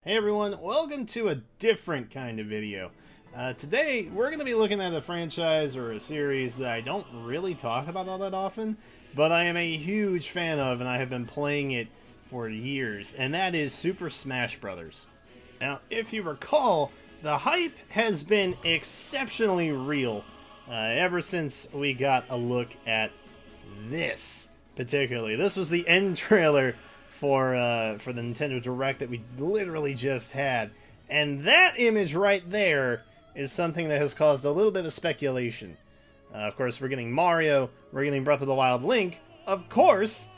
Hey everyone, welcome to a different kind of video. Today, we're going to be looking at a franchise or a series that I don't really talk about all that often, but I am a huge fan of and I have been playing it for years, and that is Super Smash Bros. Now, if you recall, the hype has been exceptionally real ever since we got a look at this particularly. This was the end trailer for the Nintendo Direct that we literally just had, and that image right there is something that has caused a little bit of speculation. Of course, we're getting Mario, we're getting Breath of the Wild Link, of course,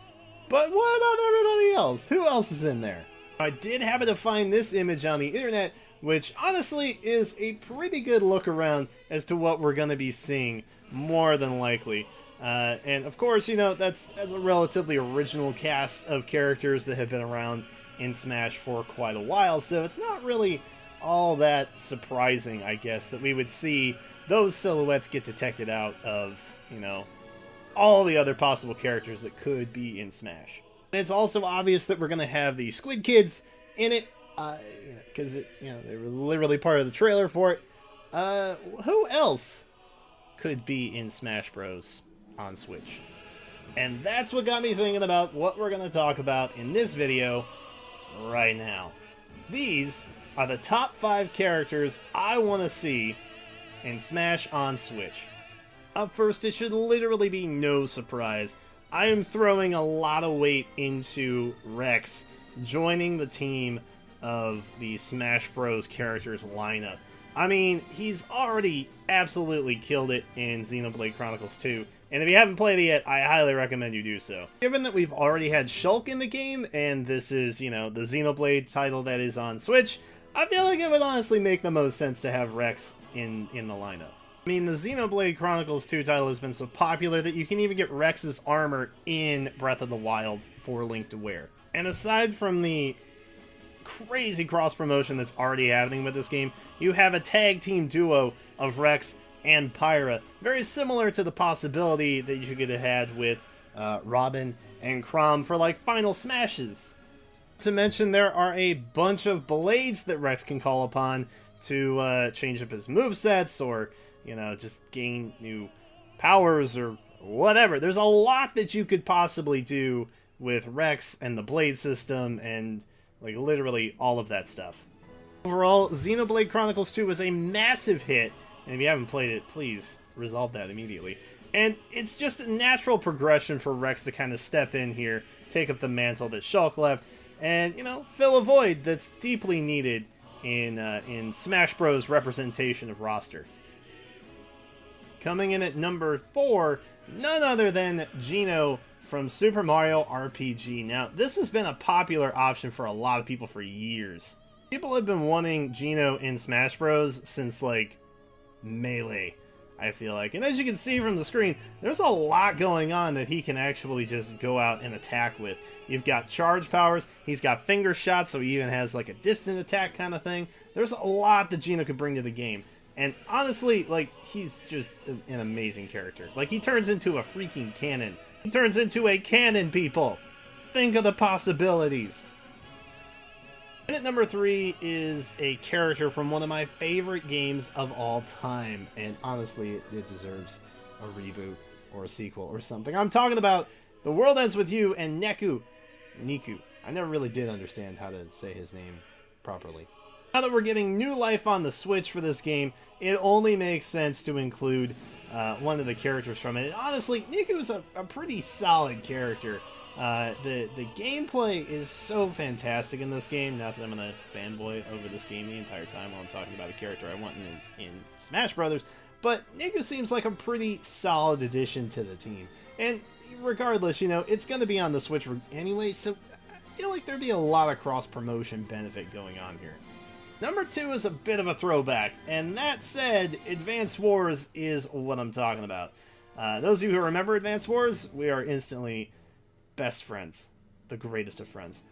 but what about everybody else? Who else is in there? I did happen to find this image on the internet, which honestly is a pretty good look around as to what we're going to be seeing, more than likely. And of course, you know, that's a relatively original cast of characters that have been around in Smash for quite a while, so it's not really all that surprising, I guess, that we would see those silhouettes get detected out of, you know, all the other possible characters that could be in Smash. And it's also obvious that we're going to have the Squid Kids in it, because they were literally part of the trailer for it. Who else could be in Smash Bros. On Switch? And that's what got me thinking about what we're going to talk about in this video right now. These are the top 5 characters I want to see in Smash on Switch. Up first, it should literally be no surprise, I am throwing a lot of weight into Rex joining the team of the Smash Bros. Characters lineup. I mean, he's already absolutely killed it in Xenoblade Chronicles 2, and if you haven't played it yet, I highly recommend you do so. Given that we've already had Shulk in the game, and this is, you know, the Xenoblade title that is on Switch, I feel like it would honestly make the most sense to have Rex in the lineup. I mean, the Xenoblade Chronicles 2 title has been so popular that you can even get Rex's armor in Breath of the Wild for Link to wear. And aside from the crazy cross-promotion that's already happening with this game, you have a tag team duo of Rex and Pyra, very similar to the possibility that you could have had with Robin and Chrom for like final smashes. To mention, there are a bunch of blades that Rex can call upon to change up his movesets, or, you know, just gain new powers or whatever. There's a lot that you could possibly do with Rex and the blade system and like literally all of that stuff. Overall, Xenoblade Chronicles 2 was a massive hit, and if you haven't played it, please resolve that immediately. And it's just a natural progression for Rex to kind of step in here, take up the mantle that Shulk left, and, you know, fill a void that's deeply needed in Smash Bros. Representation of roster. Coming in at number 4, none other than Gino from Super Mario RPG. Now, this has been a popular option for a lot of people for years. People have been wanting Gino in Smash Bros. Since, like, Melee, I feel like. And as you can see from the screen, there's a lot going on that he can actually just go out and attack with. You've got charge powers, he's got finger shots, so he even has, like, a distant attack kind of thing. There's a lot that Gino could bring to the game. And honestly, like, he's just an amazing character. Like, he turns into a freaking cannon. He turns into a cannon, people! Think of the possibilities! And at number 3 is a character from one of my favorite games of all time. And honestly, it deserves a reboot or a sequel or something. I'm talking about The World Ends With You and Niku. I never really did understand how to say his name properly. Now that we're getting new life on the Switch for this game, it only makes sense to include one of the characters from it. And honestly, Niku's a pretty solid character. The gameplay is so fantastic in this game. Not that I'm gonna fanboy over this game the entire time while I'm talking about a character I want in Smash Brothers, but Niku seems like a pretty solid addition to the team. And regardless, you know, it's gonna be on the Switch anyway, so I feel like there'd be a lot of cross-promotion benefit going on here. Number 2 is a bit of a throwback, and that said, Advance Wars is what I'm talking about. Those of you who remember Advance Wars, we are instantly best friends. The greatest of friends.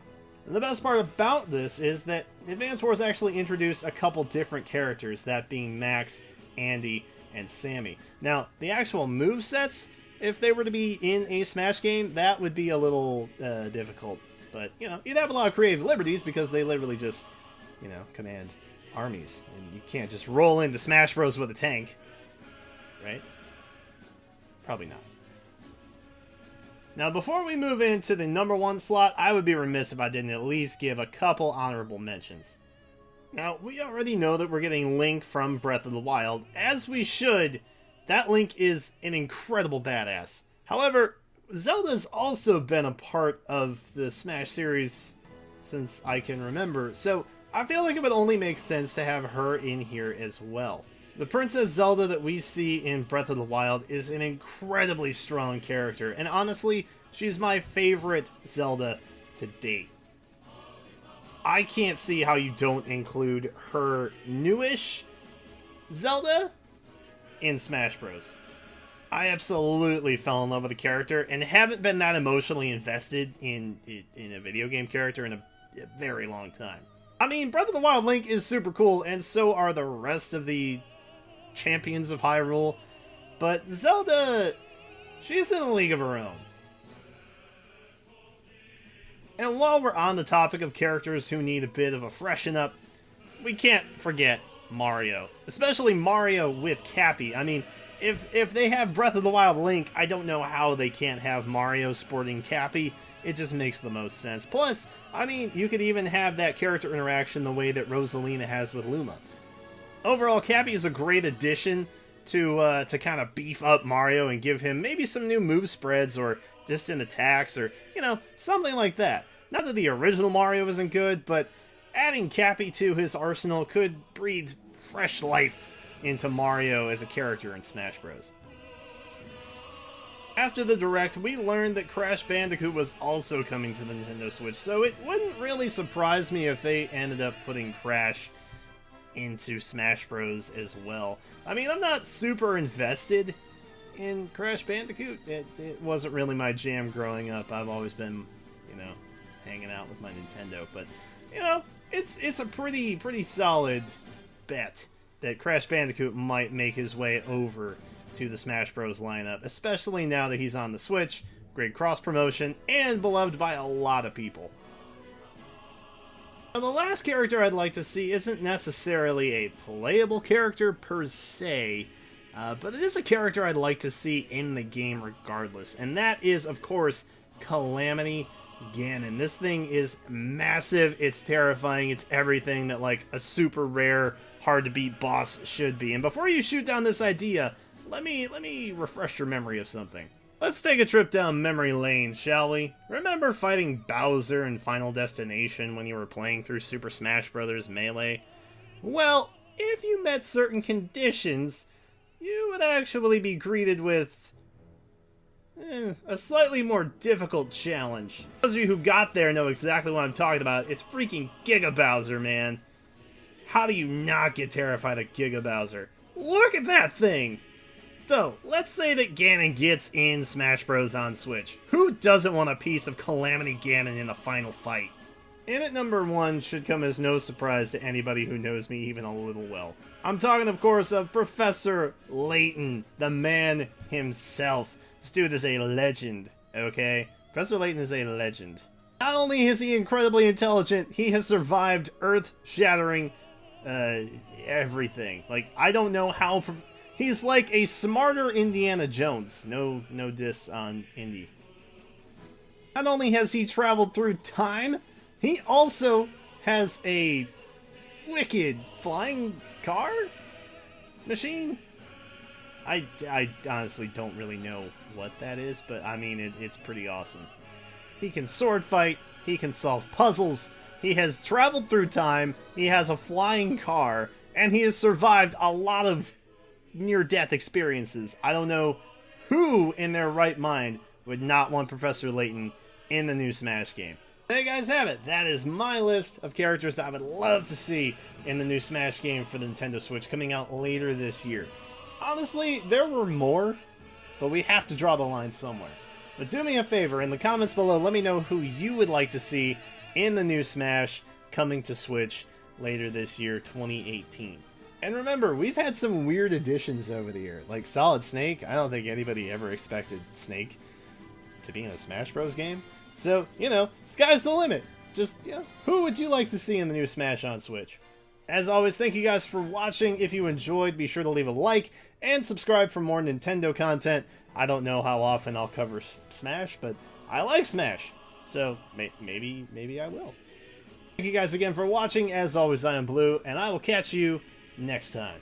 And the best part about this is that Advance Wars actually introduced a couple different characters, that being Max, Andy, and Sammy. Now, the actual movesets, if they were to be in a Smash game, that would be a little difficult. But, you know, you'd have a lot of creative liberties because they literally just you know, command armies. And you can't just roll into Smash Bros. With a tank, right? Probably not. Now, before we move into the #1 slot, I would be remiss if I didn't at least give a couple honorable mentions. Now, we already know that we're getting Link from Breath of the Wild, as we should. That Link is an incredible badass. However, Zelda's also been a part of the Smash series since I can remember, so I feel like it would only make sense to have her in here as well. The Princess Zelda that we see in Breath of the Wild is an incredibly strong character, and honestly, she's my favorite Zelda to date. I can't see how you don't include her newish Zelda in Smash Bros. I absolutely fell in love with the character and haven't been that emotionally invested in a video game character in a very long time. I mean, Breath of the Wild Link is super cool, and so are the rest of the champions of Hyrule, but Zelda, she's in a league of her own. And while we're on the topic of characters who need a bit of a freshen up, we can't forget Mario. Especially Mario with Cappy. I mean, if they have Breath of the Wild Link, I don't know how they can't have Mario sporting Cappy. It just makes the most sense. Plus, I mean, you could even have that character interaction the way that Rosalina has with Luma. Overall, Cappy is a great addition to kind of beef up Mario and give him maybe some new move spreads or distant attacks or, you know, something like that. Not that the original Mario isn't good, but adding Cappy to his arsenal could breathe fresh life into Mario as a character in Smash Bros. After the Direct, we learned that Crash Bandicoot was also coming to the Nintendo Switch, so it wouldn't really surprise me if they ended up putting Crash into Smash Bros. As well. I mean, I'm not super invested in Crash Bandicoot. It wasn't really my jam growing up. I've always been, you know, hanging out with my Nintendo, but, you know, it's a pretty solid bet that Crash Bandicoot might make his way over to the Smash Bros. Lineup, especially now that he's on the Switch, great cross-promotion, and beloved by a lot of people. Now, the last character I'd like to see isn't necessarily a playable character per se, but it is a character I'd like to see in the game regardless, and that is, of course, Calamity Ganon. This thing is massive, it's terrifying, it's everything that, like, a super rare, hard-to-beat boss should be. And before you shoot down this idea, let me refresh your memory of something. Let's take a trip down memory lane, shall we? Remember fighting Bowser in Final Destination when you were playing through Super Smash Bros. Melee? Well, if you met certain conditions, you would actually be greeted with a slightly more difficult challenge. Those of you who got there know exactly what I'm talking about. It's freaking Giga Bowser, man. How do you not get terrified of Giga Bowser? Look at that thing! So, let's say that Ganon gets in Smash Bros. On Switch. Who doesn't want a piece of Calamity Ganon in the final fight? In at #1 should come as no surprise to anybody who knows me even a little well. I'm talking, of course, of Professor Layton, the man himself. This dude is a legend, okay? Professor Layton is a legend. Not only is he incredibly intelligent, he has survived earth-shattering, everything. Like, I don't know how... He's like a smarter Indiana Jones. No diss on Indy. Not only has he traveled through time, he also has a wicked flying car machine. I honestly don't really know what that is, but I mean, it's pretty awesome. He can sword fight, he can solve puzzles, he has traveled through time, he has a flying car, and he has survived a lot of near-death experiences. I don't know who in their right mind would not want Professor Layton in the new Smash game. There you guys have it. That is my list of characters that I would love to see in the new Smash game for the Nintendo Switch coming out later this year. Honestly, there were more, but we have to draw the line somewhere. But do me a favor, in the comments below, let me know who you would like to see in the new Smash coming to Switch later this year, 2018. And remember, we've had some weird additions over the year, like Solid Snake. I don't think anybody ever expected Snake to be in a Smash Bros. Game. So, you know, sky's the limit. just, who would you like to see in the new Smash on Switch? As always, thank you guys for watching. If you enjoyed, be sure to leave a like and subscribe for more Nintendo content. I don't know how often I'll cover Smash, but I like Smash, so maybe I will. Thank you guys again for watching. As always, I am Blue, and I will catch you next time.